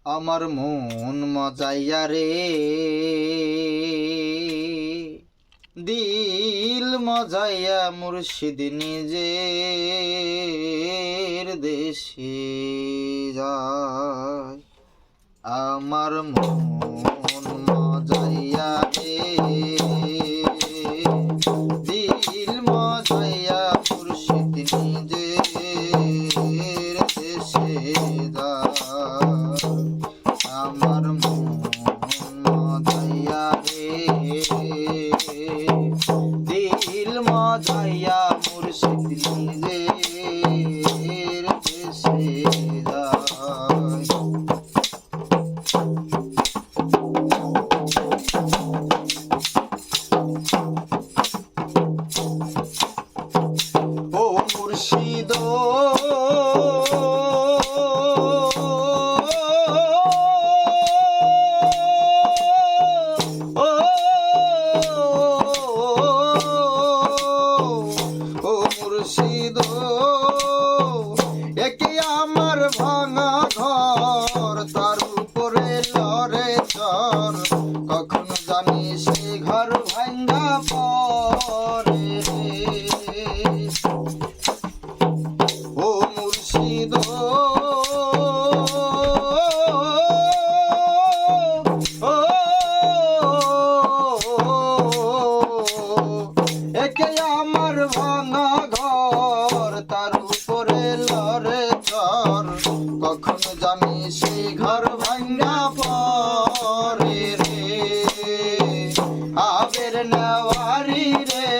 আমার মন মজাইয়া রে, দিল মজাইয়া মুর্শিদ নিজের দেশে যায়। আমার মন মজাইয়া রে, দিল মজাইয়া মুর্শিদ নিজের দেশে যায়। আমার মন মজাইয়া রে, দিল মজাইয়া মুর্শিদ নিজের দেশে যায়। ও মুর্শিদ মুর্শিদ একে আমার ভাঙা ঘর, তার উপরে লড়ে চর, কখন জানি সে ঘর ভাঙ্গা পরে। ও মুর্শিদ একে আমার ভাঙা ঘর, তার উপরে লড়ে চর, কখন জানি সে ঘর ভাঙ্গা পরে রে। আবের নেওয়ারি রে,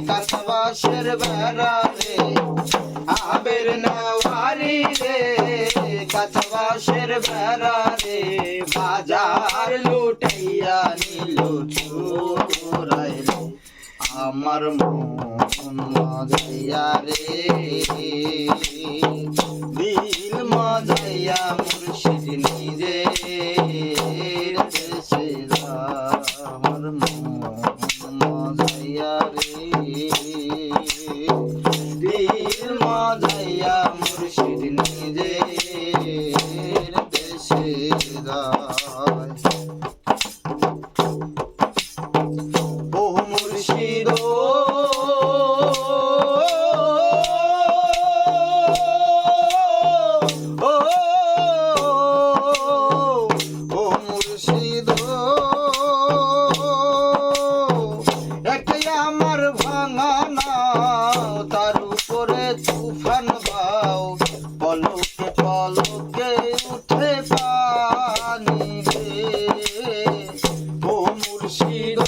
কাছবাসের বেড়া রে, আবের নেওয়ারি রে, কাছবাসের বেড়া রে, বাজার লুটাইয়া নিল চোরাই রে। আমার মন মজাইয়া রে, দিল মজাইয়া মুর্শিদ নিজের দেশে যায়। আমার মন মজাইয়া রে, দিল মজাইয়া মুর্শিদ নিজের দেশে যায়। ও মুর্শিদ আমার ভাঙা নাও, তার উপরে তুফান বাও, পলকে পলকে উঠে পানি রে। ও মুর্শিদ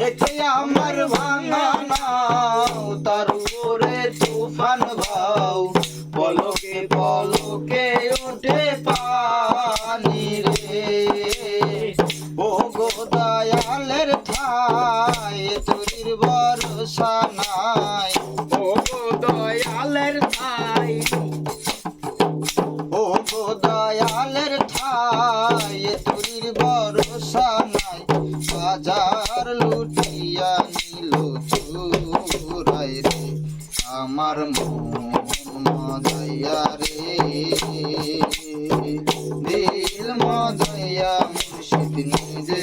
একে আমার ভাঙা নাও, তার উপরে তুফান ভাও, পলকে পলকে উঠে পানি রে। ও গো দয়ালের ঠাই, তোর ভরসা নাই। ও গো দয়ালের ঠাই, ও গো দয়ালের ঠাই, তোর ভরসা নাই। বাজার লুটিয়া নিল চোরাই রে। আমার মন মজাইয়া রে, দিল মজাইয়া মুর্শিদ নিজে